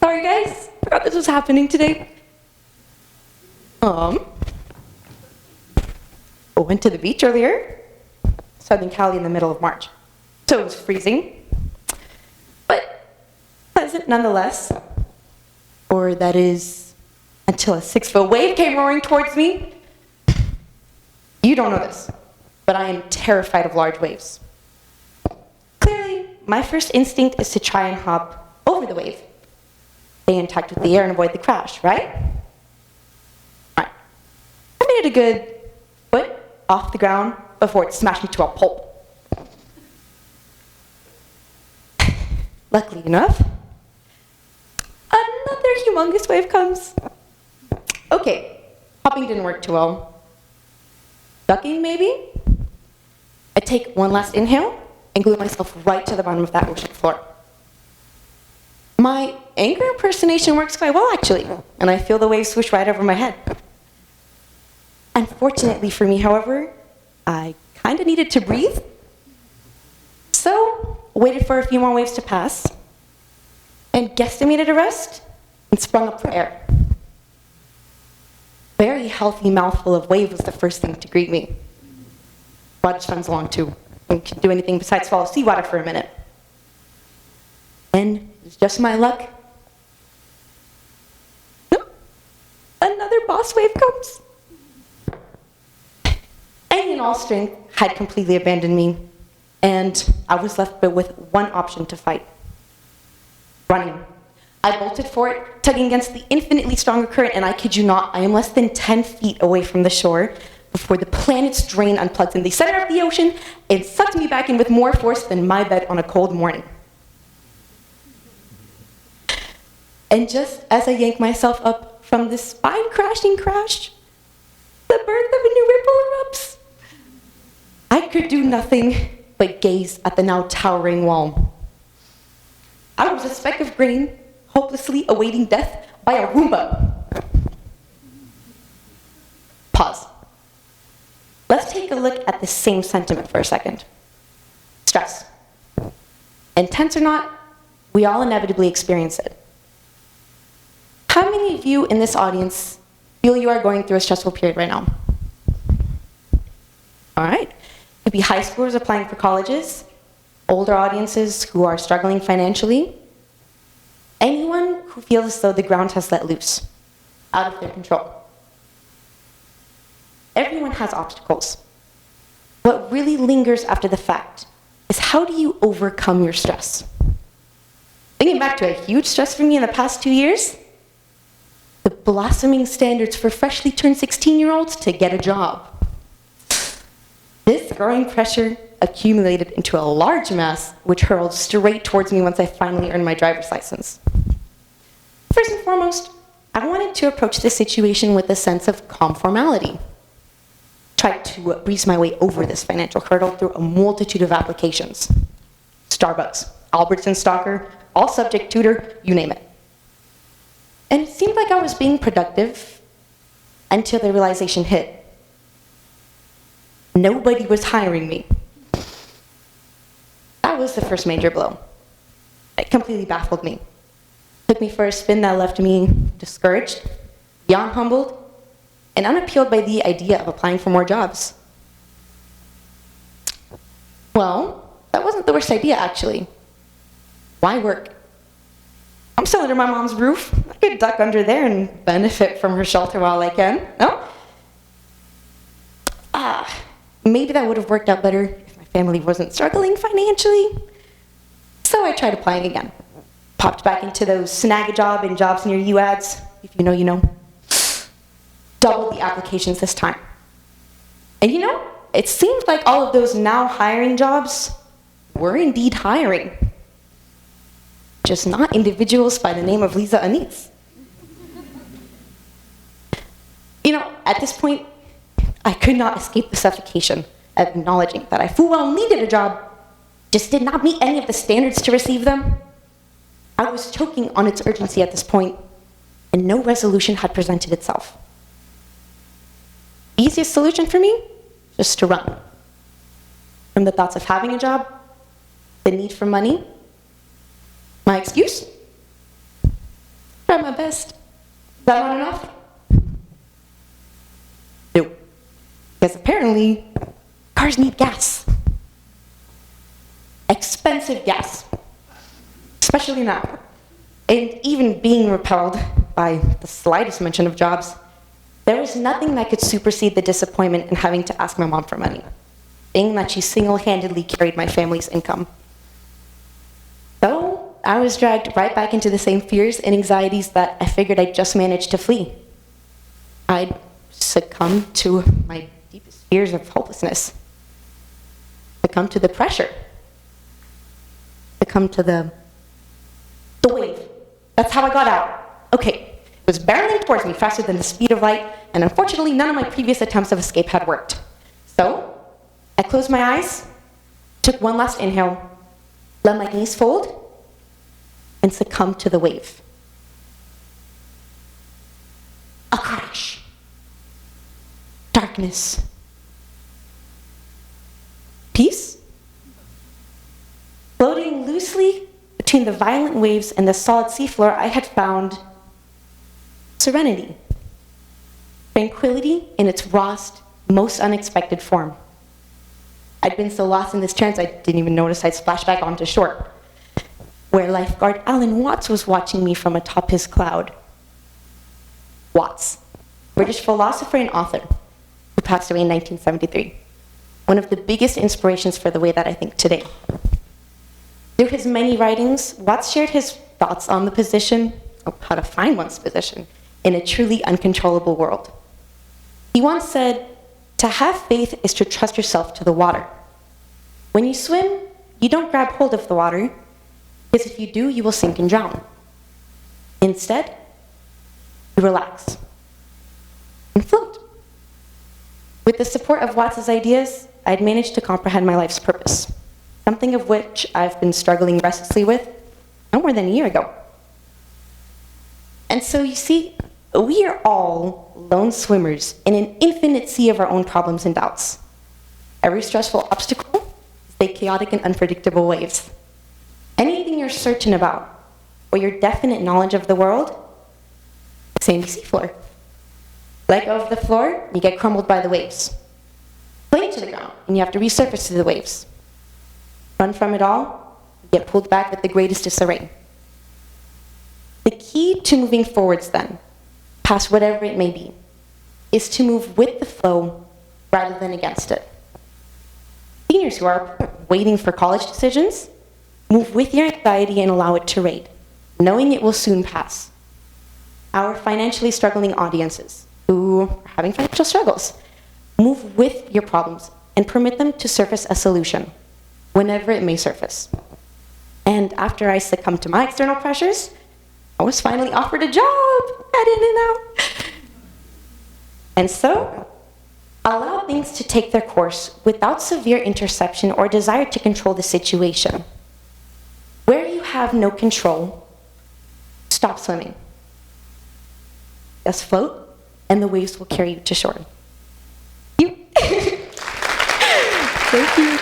Sorry guys, forgot this was happening today. I went to the beach earlier. Southern Cali in the middle of March. So it was freezing, but pleasant nonetheless. Or that is, until a 6-foot wave came roaring towards me. You don't know this, but I am terrified of large waves. Clearly, my first instinct is to try and hop over the wave. Stay in touch with the air and avoid the crash, right? Right. I made it a good foot off the ground before it smashed me to a pulp. Luckily enough, another humongous wave comes. Okay, hopping didn't work too well. Ducking, maybe? I take one last inhale and glue myself right to the bottom of that ocean floor. My anchor impersonation works quite well, actually, and I feel the waves swoosh right over my head. Unfortunately for me, however, I kind of needed to breathe, so waited for a few more waves to pass, and guesstimated a rest, and sprung up for air. Very healthy mouthful of wave was the first thing to greet me. Water swims along too. I couldn't do anything besides follow seawater for a minute. And it was just my luck. Nope. Another boss wave comes. Any and all strength had completely abandoned me, and I was left with one option to fight. Running. I bolted for it, tugging against the infinitely stronger current, and I kid you not, I am less than 10 feet away from the shore before the planet's drain unplugs in the center of the ocean and sucked me back in with more force than my bed on a cold morning. And just as I yank myself up from this spine-crashing crash, the birth of a new ripple erupts. I could do nothing but gaze at the now towering wall. I was a speck of grain, hopelessly awaiting death by a Roomba. Pause. Let's take a look at the same sentiment for a second. Stress. Intense or not, we all inevitably experience it. How many of you in this audience feel you are going through a stressful period right now? All right. It could be high schoolers applying for colleges, older audiences who are struggling financially, anyone who feels as though the ground has let loose, out of their control. Everyone has obstacles. What really lingers after the fact is, how do you overcome your stress? Thinking back to a huge stress for me in the past 2 years, the blossoming standards for freshly turned 16-year-olds to get a job. This growing pressure accumulated into a large mass, which hurled straight towards me once I finally earned my driver's license. First and foremost, I wanted to approach this situation with a sense of calm formality. Tried to breeze my way over this financial hurdle through a multitude of applications. Starbucks, Albertson Stalker, all subject tutor, you name it. And it seemed like I was being productive until the realization hit. Nobody was hiring me. That was the first major blow. It completely baffled me. Took me for a spin that left me discouraged, beyond humbled, and unappealed by the idea of applying for more jobs. Well, that wasn't the worst idea, actually. Why work? I'm still under my mom's roof. I could duck under there and benefit from her shelter while I can, no? Maybe that would have worked out better if my family wasn't struggling financially. So I tried applying again. Popped back into those snag a job and jobs near you ads. If you know, you know. Doubled the applications this time. And you know, it seems like all of those now hiring jobs were indeed hiring. Just not individuals by the name of Liza Anits. You know, at this point, I could not escape the suffocation of acknowledging that I full well needed a job, just did not meet any of the standards to receive them. I was choking on its urgency at this point, and no resolution had presented itself. Easiest solution for me? Just to run. From the thoughts of having a job, the need for money. My excuse? tried my best. Is that not enough? No. Because apparently, cars need gas. Expensive gas. Especially now. And even being repelled by the slightest mention of jobs, there was nothing that could supersede the disappointment in having to ask my mom for money, being that she single-handedly carried my family's income. So I was dragged right back into the same fears and anxieties that I figured I'd just managed to flee. I'd succumbed to my deepest fears of hopelessness, succumbed to the pressure, succumbed to the wave. That's how I got out. Okay, it was barreling towards me faster than the speed of light, and unfortunately none of my previous attempts of escape had worked. So I closed my eyes, took one last inhale, let my knees fold, and succumbed to the wave. A crash. Darkness. Peace. Floating loosely between the violent waves and the solid seafloor, I had found serenity. Tranquility in its rawest, most unexpected form. I'd been so lost in this trance I didn't even notice I'd splashed back onto shore, where lifeguard Alan Watts was watching me from atop his cloud. Watts, British philosopher and author, who passed away in 1973. One of the biggest inspirations for the way that I think today. Through his many writings, Watts shared his thoughts on the position, or how to find one's position, in a truly uncontrollable world. He once said, "To have faith is to trust yourself to the water. When you swim, you don't grab hold of the water, because if you do, you will sink and drown. Instead, you relax and float." With the support of Watts' ideas, I'd managed to comprehend my life's purpose, something of which I've been struggling restlessly with no more than a year ago. And so you see, we are all lone swimmers in an infinite sea of our own problems and doubts. Every stressful obstacle is the chaotic and unpredictable waves. Anything you're certain about, or your definite knowledge of the world, sandy seafloor. Let go of the floor, you get crumbled by the waves. Plane to the ground, and you have to resurface to the waves. Run from it all, you get pulled back with the greatest disarray. The key to moving forwards then, past whatever it may be, is to move with the flow rather than against it. Seniors who are waiting for college decisions, move with your anxiety and allow it to raid, knowing it will soon pass. Our financially struggling audiences, who are having financial struggles, move with your problems and permit them to surface a solution, whenever it may surface. And after I succumbed to my external pressures, I was finally offered a job, head in and out. And so, allow things to take their course without severe interception or desire to control the situation. Where you have no control, stop swimming. Just float, and the waves will carry you to shore. Thank you.